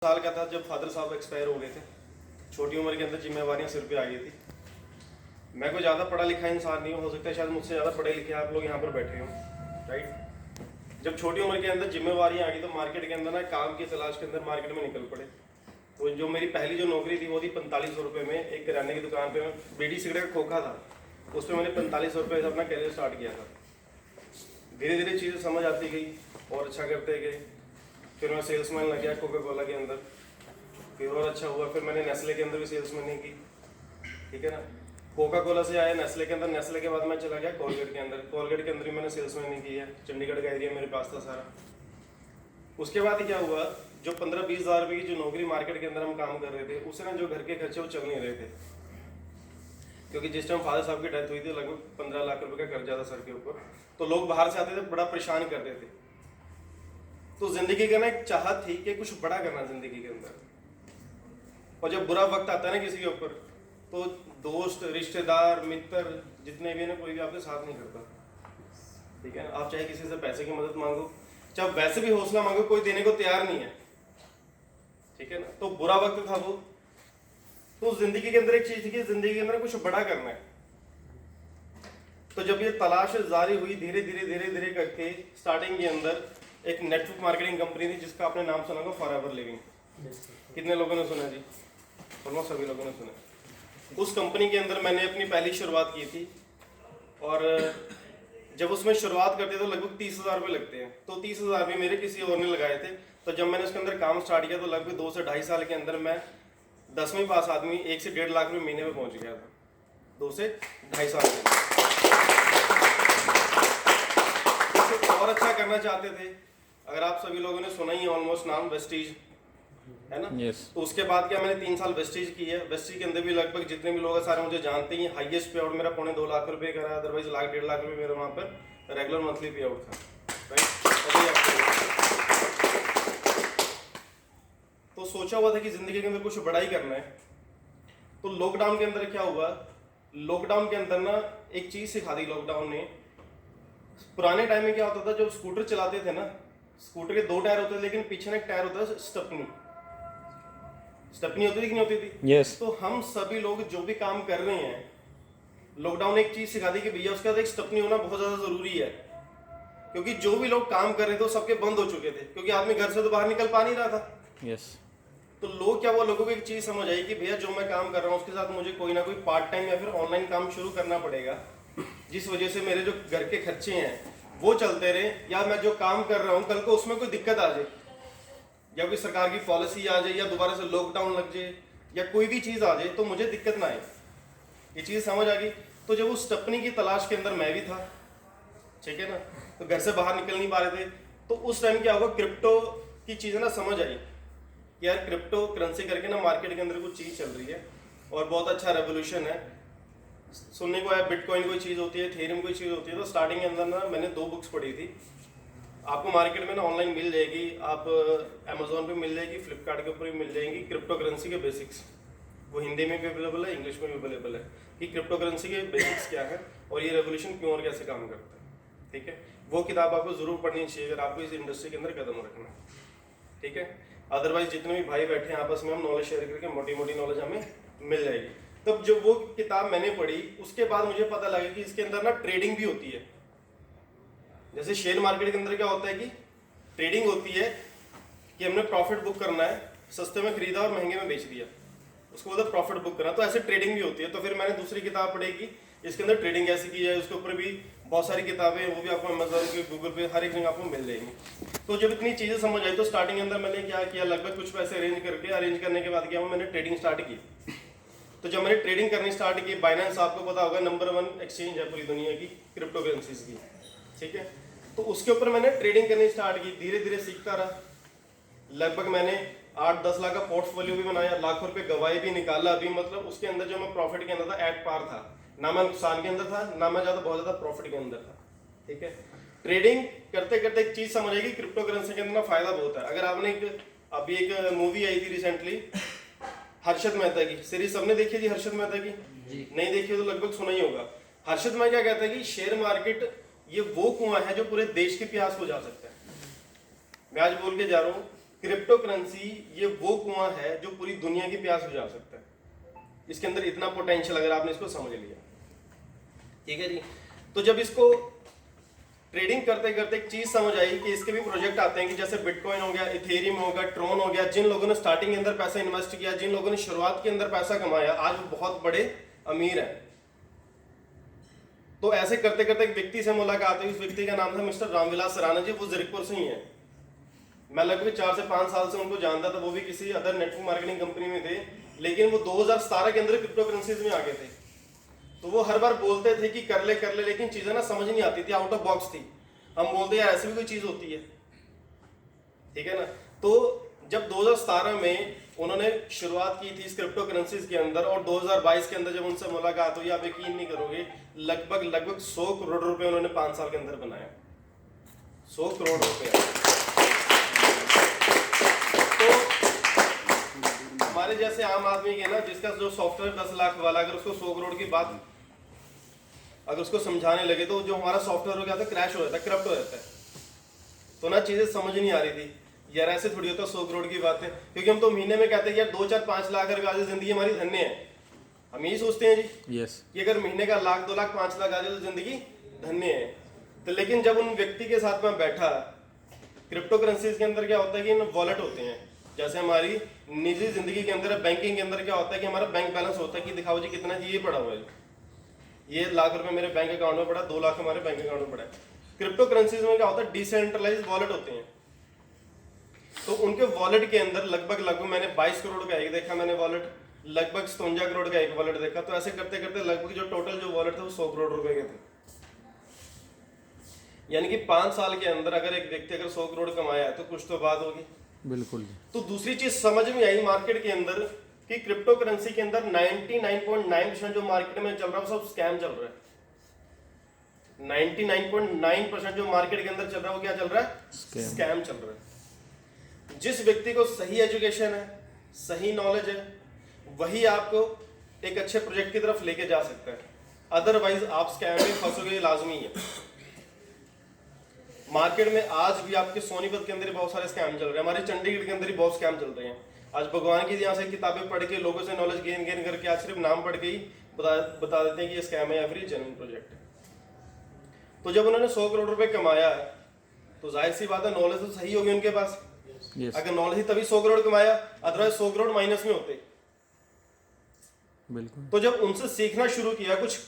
साल का था जब फादर साहब एक्सपायर हो गए थे। छोटी उम्र के अंदर जिम्मेवारियां सिर पे आ गई थी। मैं कोई ज़्यादा पढ़ा लिखा इंसान नहीं हो सकता है, शायद मुझसे ज़्यादा पढ़े लिखे आप लोग यहाँ पर बैठे हो, राइट। जब छोटी उम्र के अंदर जिम्मेवारियां आ गई तो मार्केट के अंदर ना काम की तलाश के अंदर मार्केट में निकल पड़े। तो जो मेरी पहली जो नौकरी थी वो थी 4500 रुपये में। एक किराने की दुकान पे बीड़ी सिगरेट का खोखा था, उस पर मैंने 4500 रुपये से अपना करियर स्टार्ट किया था। धीरे धीरे चीज़ें समझ आती गई और अच्छा करते गए। फिर मैं सेल्समैन लग गया कोका कोला के अंदर, फिर और अच्छा हुआ। फिर मैंने नेस्ले के अंदर भी सेल्समैन की, ठीक है ना। कोका कोला से आया नेस्ले के अंदर, नेस्ले के बाद मैं चला गया कोलगेट के अंदर, कोलगेट के अंदर भी मैंने सेल्समैन की है। चंडीगढ़ का एरिया मेरे पास था सारा। उसके बाद क्या हुआ, जो 15-20 हज़ार रुपये की जो नौकरी मार्केट के अंदर हम काम कर रहे थे, उससे ना जो घर के खर्चे वो चल नहीं रहे थे। क्योंकि जिस टाइम फादर साहब की डेथ हुई थी लगभग 15 लाख रुपए का कर्जा था सर के ऊपर। तो लोग बाहर से आते थे, बड़ा परेशान करते थे। तो जिंदगी का ना एक चाहत थी कि कुछ बड़ा करना जिंदगी के अंदर। और जब बुरा वक्त आता है ना किसी के ऊपर, तो दोस्त रिश्तेदार मित्र जितने भी है ना, कोई भी आपके साथ नहीं करता, ठीक है ना। आप चाहे किसी से पैसे की मदद मांगो, चाहे वैसे भी हौसला मांगो, कोई देने को तैयार नहीं है, ठीक है ना। तो बुरा वक्त था वो। तो जिंदगी के अंदर एक चीज थी कि जिंदगी के अंदर कुछ बड़ा करना है। तो जब ये तलाश जारी हुई धीरे धीरे धीरे धीरे करके, स्टार्टिंग के अंदर एक नेटवर्क मार्केटिंग कंपनी थी जिसका आपने नाम सुना होगा, फॉरएवर लिविंग। कितने लोगों ने सुना जी? ऑलमोस्ट सभी लोगों ने सुना। उस कंपनी के अंदर मैंने अपनी पहली शुरुआत की थी। और जब उसमें शुरुआत करते तो लगभग 30,000 रुपये लगते हैं। तो 30,000 भी मेरे किसी और ने लगाए थे। तो जब मैंने उसके अंदर काम स्टार्ट किया तो लगभग 2 से ढाई साल के अंदर मैं 10वीं पास आदमी 1 से 1.5 लाख रुपये महीने में पहुंच गया था। 2 से ढाई साल के अंदर। और अच्छा करना चाहते थे। अगर आप सभी लोगों ने सुना ही ऑलमोस्ट नाम वेस्टीज, है ना। तो उसके बाद क्या, मैंने 3 साल वेस्टीज की है। वेस्टीज के अंदर भी लगभग जितने भी लोग हैं सारे मुझे जानते ही। हाईएस्ट पे आउट मेरा 2.25 लाख रुपए का रहा, अदरवाइज 1.5 लाख रुपए मेरा वहाँ पर रेगुलर मंथली पे आउट था, राइट। तो सोचा हुआ था कि जिंदगी के अंदर कुछ बड़ा ही करना है। तो लॉकडाउन के अंदर क्या हुआ, लॉकडाउन के अंदर ना एक चीज सिखा दी लॉकडाउन ने। पुराने टाइम में क्या होता था, जब स्कूटर चलाते थे ना, स्कूटर के 2 टायर होते थे लेकिन पीछे ना एक टायर होता था स्टेपनी होती थी कि नहीं होती थी? yes. तो हम सभी लोग जो भी काम कर रहे हैं, लॉकडाउन ने एक चीज सिखा दी कि भैया उसके बाद एक स्टेपनी होना बहुत ज्यादा जरूरी है। क्योंकि जो भी लोग काम कर रहे थे वो सबके बंद हो चुके थे, क्योंकि आदमी घर से तो बाहर निकल पा नहीं रहा था। yes. तो लोग क्या, वो लोगों को एक चीज समझ आई कि भैया जो मैं काम कर रहा हूँ उसके साथ मुझे कोई ना कोई पार्ट टाइम या फिर ऑनलाइन काम शुरू करना पड़ेगा, जिस वजह से मेरे जो घर के खर्चे हैं वो चलते रहे। या मैं जो काम कर रहा हूँ कल को उसमें कोई दिक्कत आ जाए, या कोई सरकार की पॉलिसी आ जाए, या दोबारा से लॉकडाउन लग जाए, या कोई भी चीज आ जाए तो मुझे दिक्कत ना आए। ये चीज समझ आ गई। तो जब उस स्टेपनी की तलाश के अंदर मैं भी था, ठीक है ना, तो घर से बाहर निकल नहीं पा रहे थे। तो उस टाइम क्या हुआ, क्रिप्टो की चीजें ना समझ आई कि यार क्रिप्टो करेंसी करके ना मार्केट के अंदर कुछ चीज चल रही है और बहुत अच्छा रेवोल्यूशन है। सुनने को आया बिटकॉइन कोई चीज होती है, इथेरियम कोई चीज होती है। तो स्टार्टिंग के अंदर ना मैंने 2 बुक्स पढ़ी थी। आपको मार्केट में ना ऑनलाइन मिल जाएगी, आप अमेजोन पे मिल जाएगी, फ्लिपकार्ट के ऊपर भी मिल जाएंगी, क्रिप्टो करेंसी के बेसिक्स। वो हिंदी में भी अवेलेबल है, इंग्लिश में भी अवेलेबल है कि क्रिप्टो करेंसी के बेसिक्स क्या है और ये रेवोल्यूशन क्यों और कैसे काम करता है, ठीक है। वो किताब आपको जरूर पढ़नी चाहिए अगर आपको इस इंडस्ट्री के अंदर कदम रखना है, ठीक है। अदरवाइज जितने भी भाई बैठे हैं आपस में हम नॉलेज शेयर करके मोटी मोटी नॉलेज हमें मिल जाएगी। तब जब वो किताब मैंने पढ़ी उसके बाद मुझे पता लगा कि इसके अंदर ना ट्रेडिंग भी होती है। जैसे शेयर मार्केट के अंदर क्या होता है कि ट्रेडिंग होती है कि हमने प्रॉफिट बुक करना है, सस्ते में खरीदा और महंगे में बेच दिया, उसको बोलते प्रॉफिट बुक करना। तो ऐसे ट्रेडिंग भी होती है। तो फिर मैंने दूसरी किताब पढ़ी कि इसके अंदर ट्रेडिंग कैसे की जाए। उसके ऊपर भी बहुत सारी किताबें, वो भी आपको अमेजोन के गूगल पे हर एक जगह आपको मिल जाएंगी। तो जब इतनी चीजें समझ आई तो स्टार्टिंग के अंदर मैंने क्या किया, लगभग कुछ पैसे अरेंज करने के बाद क्या हुआ, मैंने ट्रेडिंग स्टार्ट की। तो जब मैंने ट्रेडिंग करनी स्टार्ट की, बाइनेंस आपको पता होगा नंबर 1 एक्सचेंज है पूरी दुनिया की क्रिप्टो करेंसीज की, ठीक है। तो उसके ऊपर मैंने ट्रेडिंग करनी स्टार्ट की, धीरे धीरे सीखता रहा। लगभग मैंने 8-10 लाख का पोर्टफोलियो भी बनाया, लाखों रुपए गवाए भी, निकाला भी। मतलब उसके अंदर जो मैं प्रॉफिट के अंदर था एट पार था, ना मैं नुकसान के अंदर था, ना मैं बहुत ज्यादा प्रॉफिट के अंदर था, ठीक है। ट्रेडिंग करते करते एक चीज समझ आएगी, क्रिप्टो करेंसी के अंदर ना फायदा बहुत है। अगर आपने अभी एक मूवी आई थी रिसेंटली हर्षद मेहता की, सीरीज सबने देखी थी हर्षद मेहता की? नहीं देखी तो लगभग सुना ही होगा। हर्षद मेहता क्या कहता है कि शेयर मार्केट ये वो कुआं है जो पूरे देश की प्यास बुझा सकता है। मैं आज बोल के जा रहा हूँ क्रिप्टो करेंसी ये वो कुआं है जो पूरी दुनिया की प्यास बुझा सकता है। इसके अंदर इतना पोटेंशियल अगर आपने इसको समझ लिया, ठीक है जी। तो जब इसको ट्रेडिंग करते करते एक चीज समझ आई कि इसके भी प्रोजेक्ट आते हैं कि जैसे बिटकॉइन हो गया, इथेरियम हो गया, ट्रोन हो गया। जिन लोगों ने स्टार्टिंग के अंदर पैसा इन्वेस्ट किया, जिन लोगों ने शुरुआत के अंदर पैसा कमाया, आज वो बहुत बड़े अमीर हैं। तो ऐसे करते करते एक व्यक्ति से मुलाकात हुई। उस व्यक्ति का नाम था मिस्टर रामविलास सराना जी। वो ज़ीरकपुर से ही है। मैं लगभग 4 से 5 साल से उनको जानता था। वो भी किसी अदर नेटवर्क मार्केटिंग कंपनी में थे, लेकिन वो 2017 के अंदर क्रिप्टो करेंसीज में आ गए थे। तो वो हर बार बोलते थे कि कर ले, लेकिन चीजें ना समझ नहीं आती थी, आउट ऑफ बॉक्स थी। हम बोलते यार ऐसी भी कोई चीज होती है, ठीक है ना। तो जब 2017 में उन्होंने शुरुआत की थी इस क्रिप्टो करेंसीज के अंदर, और 2022 के अंदर जब उनसे मुलाकात हुई, आप यकीन नहीं करोगे, लगभग 100 करोड़ रुपए उन्होंने 5 साल के अंदर बनाया। 100 करोड़ रुपए। तो हमारे जैसे आम आदमी के ना, जिसका जो सॉफ्टवेयर 10 लाख वाला, अगर उसको 100 करोड़ की बात अगर उसको समझाने लगे, तो जो हमारा सॉफ्टवेयर हो जाता है, क्रैश हो जाता है, करप्ट हो जाता है। तो ना चीजें समझ नहीं आ रही थी यार, ऐसे थोड़ी होता 100 करोड़ की बात है। क्योंकि हम तो महीने में कहते हैं यार 2, 4, 5 लाख रुपए आ जाए जिंदगी हमारी धन्य है। हम यही सोचते हैं जी, यस, कि अगर महीने का 1 लाख, 2 लाख, 5 लाख आ जाए तो जिंदगी धन्य है। तो लेकिन जब उन व्यक्ति के साथ में बैठा, क्रिप्टो करेंसीज के अंदर क्या होता है कि वॉलेट होते हैं। जैसे हमारी निजी जिंदगी के अंदर, बैंकिंग के अंदर क्या होता है कि हमारा बैंक बैलेंस होता है कि दिखाओ जी कितना जी ये पड़ा हुआ है, ये लाख रुपए मेरे बैंक अकाउंट में पड़ा, 2 लाख हमारे बैंक अकाउंट में पड़ा है। क्रिप्टो करेंसीज में क्या होता है, डिसेंट्रलाइज्ड वॉलेट होते हैं। तो उनके वॉलेट के अंदर लगभग मैंने 22 करोड़ का एक देखा, मैंने वॉलेट लगभग 57 करोड़ का एक वॉलेट देखा। तो ऐसे करते करते लगभग जो टोटल जो वॉलेट थे वो 100 करोड़ रुपए के थे। यानी कि 5 साल के अंदर अगर एक व्यक्ति अगर 100 करोड़ कमाया है तो कुछ तो बात होगी। बिल्कुल। तो दूसरी चीज समझ में आई मार्केट के अंदर कि क्रिप्टो करेंसी के अंदर 99.9% जो मार्केट में चल रहा है वो सब स्कैम चल रहा है। 99.9% जो मार्केट के अंदर चल रहा है वो क्या चल रहा है, स्कैम चल रहा है। जिस व्यक्ति को सही एजुकेशन है, सही नॉलेज है, वही आपको एक अच्छे प्रोजेक्ट की तरफ लेके जा सकता है। अदरवाइज आप स्कैम में फंसोगे, लाजमी है। मार्केट में आज भी आपके सोनीपत के अंदर बहुत सारे स्कैम चल रहे हैं, हमारे चंडीगढ़ के अंदर ही बहुत स्कैम चल रहे हैं। आज भगवान की यहाँ से किताबें पढ़ के लोगों से नॉलेज गेन करके आज सिर्फ नाम पढ़ के ही बता देते हैं कि ये स्कैम है या फिर जेन्युइन प्रोजेक्ट है। तो जब उन्होंने 100 करोड़ रुपए कमाया तो जाहिर सी बात है नॉलेज तो सही होगी उनके पास। yes. अगर नॉलेज ही तभी 100 करोड़ कमाया, अदरवाइज 100 करोड़ माइनस में होते। बिल्कुल। तो जब उनसे सीखना शुरू किया, कुछ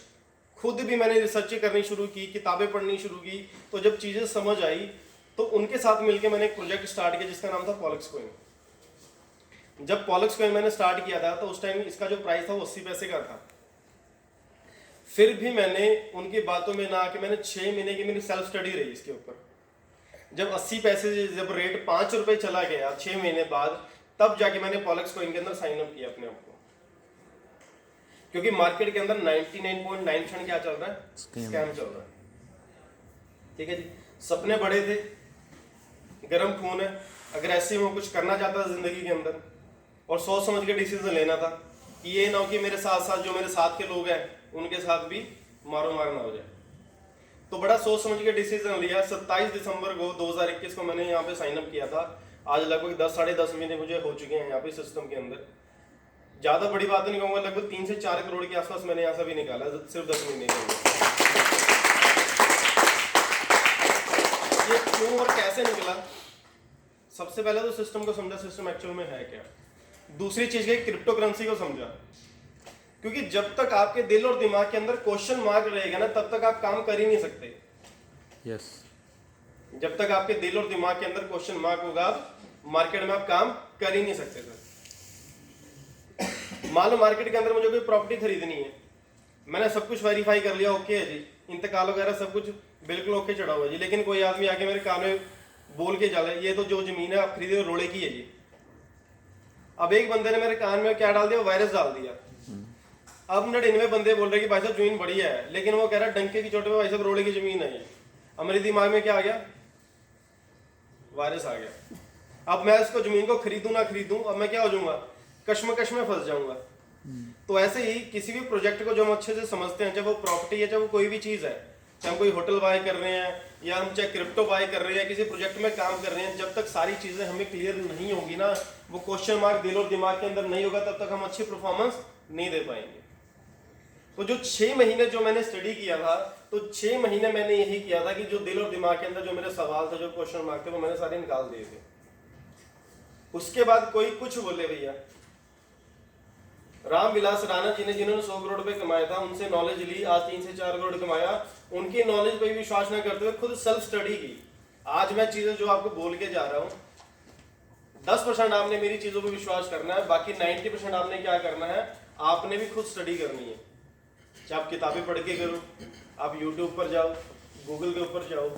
खुद भी मैंने रिसर्च करनी शुरू की, किताबें पढ़नी शुरू की, तो जब चीजें समझ आई तो उनके साथ मिलकर मैंने एक प्रोजेक्ट स्टार्ट किया जिसका नाम था पॉलक्स कॉइन। जब पॉलक्स कॉइन मैंने स्टार्ट किया था तो उस टाइम इसका जो प्राइस था वो 80 पैसे का था। फिर भी मैंने उनकी बातों में ना आके मैंने 6 महीने की मेरी सेल्फ स्टडी रही इसके ऊपर। जब 80 पैसे जब रेट 5 रुपए चला गया 6 महीने बाद, तब जाके मैंने पॉलक्स कॉइन के अंदर साइन अप किया अपने आप को। क्योंकि मार्केट के अंदर 99.9% क्या चल रहा है, स्कैम चल रहा है। ठीक है जी। सपने बड़े थे, गर्म खून है, अग्रेसिव हूं, कुछ करना चाहता था जिंदगी के अंदर, और सोच समझ के डिसीजन लेना था कि ये ना हो कि मेरे साथ साथ जो मेरे साथ के लोग हैं उनके साथ भी मारो मार ना हो जाए। तो बड़ा सोच समझ के डिसीजन लिया। 27 दिसंबर को 2021 को मैंने यहाँ पे साइन अप किया था। आज लगभग 10 साढ़े 10 महीने मुझे हो चुके हैं यहाँ पे सिस्टम के अंदर। ज्यादा बड़ी बात नहीं कहूँगा, लगभग 3 से 4 करोड़ के आसपास मैंने यहाँ से भी निकाला सिर्फ 10 महीने के अंदर। ये क्यों और कैसे निकला? सबसे पहले तो सिस्टम को समझा, सिस्टम एक्चुअल में है क्या। दूसरी चीज है क्रिप्टो करेंसी को समझा, क्योंकि जब तक आपके दिल और दिमाग के अंदर क्वेश्चन मार्क रहेगा ना, तब तक आप काम कर ही नहीं सकते। यस। जब तक आपके दिल और दिमाग के अंदर क्वेश्चन मार्क होगा, मार्केट में आप काम कर ही नहीं सकते सर। मान लो मार्केट के अंदर मुझे कोई प्रॉपर्टी खरीदनी है, मैंने सब कुछ वेरीफाई कर लिया, ओके है जी, इंतकाल वगैरह सब कुछ बिल्कुल ओके चढ़ा हुआ जी, लेकिन कोई आदमी आके मेरे कान में बोल के चला ये तो जो जमीन है आप खरीदे रोड़े की है जी। अब एक बंदे ने मेरे कान में क्या डाल दिया, वायरस डाल दिया। अब 99 बंदे बोल रहे कि भाई साहब जमीन बढ़िया है, लेकिन वो कह रहा है डंके की चोट पे भाई साहब रोड़े की जमीन है। अब मेरे दिमाग में क्या आ गया, वायरस आ गया। अब मैं इसको जमीन को खरीदूं ना खरीदूं, अब मैं क्या हो जाऊंगा, कश्मकश में फंस जाऊंगा। तो ऐसे ही किसी भी प्रोजेक्ट को जो हम अच्छे से समझते हैं, चाहे वो प्रॉपर्टी है, चाहे वो कोई भी चीज है, चाहे हम कोई होटल बाय कर रहे हैं, या हम चाहे क्रिप्टो बाय कर रहे हैं या किसी प्रोजेक्ट में काम कर रहे हैं, जब तक सारी चीज़ें हमें क्लियर नहीं होगी ना, वो क्वेश्चन मार्क दिल और दिमाग के अंदर नहीं होगा, तब तक हम अच्छी परफॉर्मेंस नहीं दे पाएंगे। तो जो 6 महीने जो मैंने स्टडी किया था, तो 6 महीने मैंने यही किया था कि जो दिल और दिमाग के अंदर जो मेरे सवाल थे, जो क्वेश्चन मार्क थे, वो मैंने सारे निकाल दिए थे। उसके बाद कोई कुछ बोले भैया, रामविलास राणा जी ने, जिन्होंने 100 करोड़ रुपए कमाया था, उनसे नॉलेज ली, आज 3 से 4 करोड़ कमाया, उनकी नॉलेज पे विश्वास न करते हुए खुद सेल्फ स्टडी की। आज मैं चीजें जो आपको बोल के जा रहा हूं, 10% आपने मेरी चीजों पे विश्वास करना है, बाकी 90% आपने क्या करना है, आपने भी खुद स्टडी करनी है। चाहे आप किताबें पढ़ के करो, आप यूट्यूब पर जाओ, गूगल के ऊपर जाओ।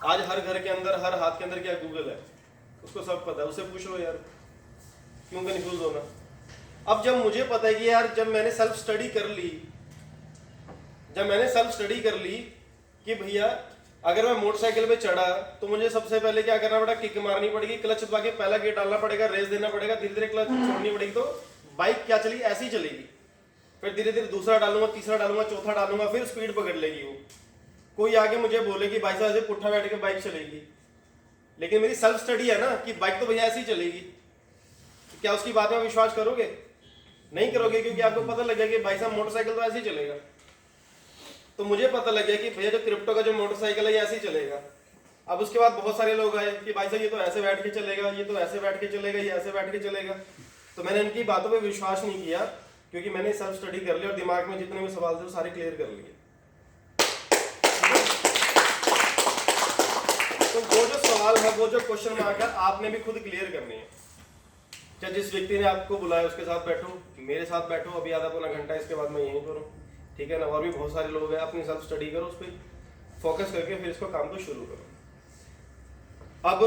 आज हर घर के अंदर, हर हाथ के अंदर क्या गूगल है, उसको सब पता है, उससे पूछो यार, क्यों कंफ्यूज होना। अब जब मुझे पता है कि यार, जब मैंने सेल्फ स्टडी कर ली कि भैया अगर मैं मोटरसाइकिल पे चढ़ा तो मुझे सबसे पहले क्या करना पड़ा, किक मारनी पड़ेगी, क्लच दबा के पहला गियर डालना पड़ेगा, रेस देना पड़ेगा, धीरे धीरे क्लच छोड़नी पड़ेगी, तो बाइक क्या चलेगी, ऐसी चलेगी। फिर धीरे धीरे दूसरा डालूंगा, तीसरा डालूंगा, चौथा डालूंगा, फिर स्पीड पकड़ लेगी वो। कोई आगे मुझे बोले कि भाई साहब ऐसे पुट्ठा बैठ के बाइक चलेगी, लेकिन मेरी सेल्फ स्टडी है ना कि बाइक तो भैया ऐसी चलेगी, क्या उसकी बात में विश्वास करोगे? नहीं करोगे, क्योंकि आपको पता लग गया कि भाई साहब मोटरसाइकिल तो ऐसे ही चलेगा। तो मुझे पता लग गया कि भैया जो क्रिप्टो का जो मोटरसाइकिल है ये ऐसे ही चलेगा। अब उसके बाद बहुत सारे लोग आए कि भाई साहब ये तो ऐसे बैठ के चलेगा, ये तो ऐसे बैठ के चलेगा, ये ऐसे बैठ के चलेगा। तो मैंने इनकी बातों पे विश्वास नहीं किया, क्योंकि मैंने सेल्फ स्टडी कर लिया और दिमाग में जितने भी सवाल थे वो सारे क्लियर कर लिए। तो वो जो सवाल है, वो जो क्वेश्चन मार्क है, आपने भी खुद क्लियर करनी है। चाहे जिस व्यक्ति ने आपको बुलाया उसके साथ बैठो, मेरे साथ बैठो, अभी आधा पौना घंटा इसके बाद मैं यहीं पर हूँ, ठीक है ना। और भी बहुत सारे लोग हैं, अपनी सेल्फ स्टडी करो, उस पर फोकस करके फिर इसको काम को शुरू करो। अब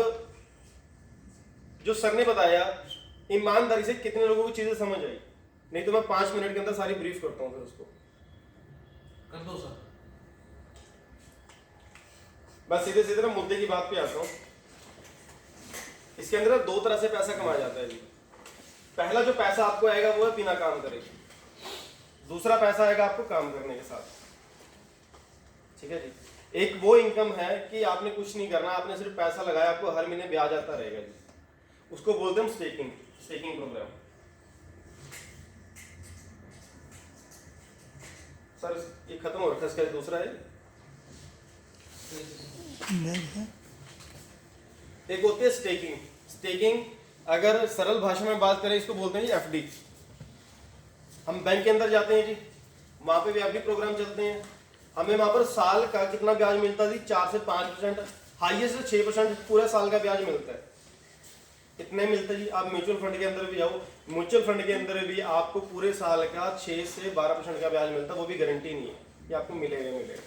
जो सर ने बताया, ईमानदारी से कितने लोगों को चीजें समझ आई? नहीं तो मैं 5 मिनट के अंदर सारी ब्रीफ करता हूँ, फिर उसको कर दो सर। बस सीधे सीधे मुद्दे की बात पे आता हूँ। इसके अंदर 2 तरह से पैसा कमाया जाता है जी। पहला जो पैसा आपको आएगा वो है बिना काम करे, दूसरा पैसा आएगा आपको काम करने के साथ, ठीक है जी। एक वो इनकम है कि आपने कुछ नहीं करना, आपने सिर्फ पैसा लगाया, आपको हर महीने ब्याज आता रहेगा जी, उसको बोलते हैं स्टेकिंग प्रोग्राम। सर ये खत्म हो रखा है, इसका दूसरा है। एक होती है स्टेकिंग, अगर सरल भाषा में बात करें इसको बोलते हैं जी एफडी। हम बैंक के अंदर जाते हैं जी, वहां पे भी एफडी प्रोग्राम चलते हैं। हमें वहां पर साल का कितना ब्याज मिलता है जी? 4 से 5%, हाईएस्ट 6% पूरा साल का ब्याज मिलता है। इतने मिलता है जी। आप म्यूचुअल फंड के अंदर भी जाओ, म्यूचुअल फंड के अंदर भी आपको पूरे साल का 6 से 12% का ब्याज मिलता है, वो भी गारंटी नहीं है कि आपको मिलेगा,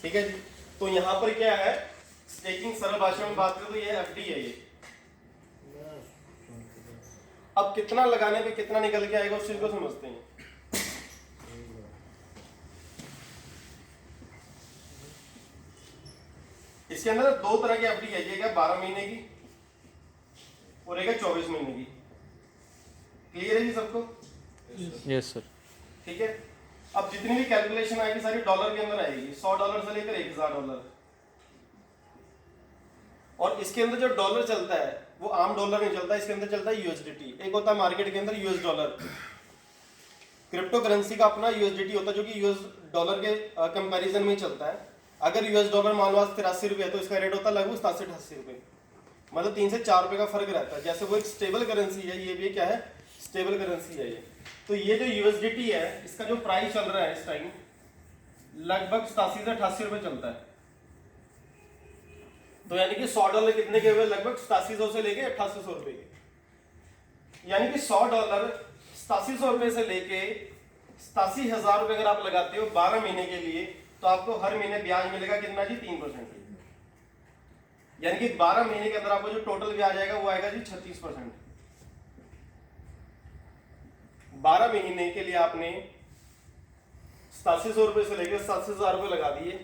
ठीक है जी। तो यहाँ पर क्या है, स्टेकिंग सरल भाषा में बात करें तो ये एफडी है ये। अब कितना लगाने पे कितना निकल के आएगा उस चीज को समझते हैं। इसके अंदर 2 तरह की एफडी है, एक है 12 महीने की और एक है 24 महीने की। क्लियर है जी सबको? Yes sir. ठीक है। अब जितनी भी कैलकुलेशन आएगी सारी डॉलर के अंदर आएगी, $100 से लेकर $1000। और इसके अंदर जो डॉलर चलता है वो आम डॉलर नहीं चलता, इसके अंदर चलता है यूएसडीटी। एक होता है मार्केट के अंदर यूएस डॉलर, क्रिप्टो करेंसी का अपना यूएसडीटी होता है जो कि यूएस डॉलर के कंपैरिजन में चलता है। अगर यूएस डॉलर मान लो 83 रुपये है तो इसका रेट होता है लगभग 87-88 रुपये, मतलब 3 से 4 रुपये का फर्क रहता है। जैसे वो एक स्टेबल करेंसी है, ये भी क्या है, स्टेबल करेंसी है ये। तो ये जो यूएसडीटी है इसका जो प्राइस चल रहा है इस टाइम लगभग 87 से 88 रुपये चलता है। तो यानी कि $100 कितने के हुए? लगभग 8700 से लेके 8800 रुपए के। यानी कि $100 8700 रुपए से लेके 87,000 रुपए अगर आप लगाते हो 12 महीने के लिए, तो आपको हर महीने ब्याज मिलेगा कितना जी? 3%। यानी कि 12 महीने के अंदर आपको जो टोटल ब्याज आएगा वो आएगा जी 36%। 12 महीने के लिए आपने 8700 रुपए से लेकर 87,000 रुपए लगा दिए,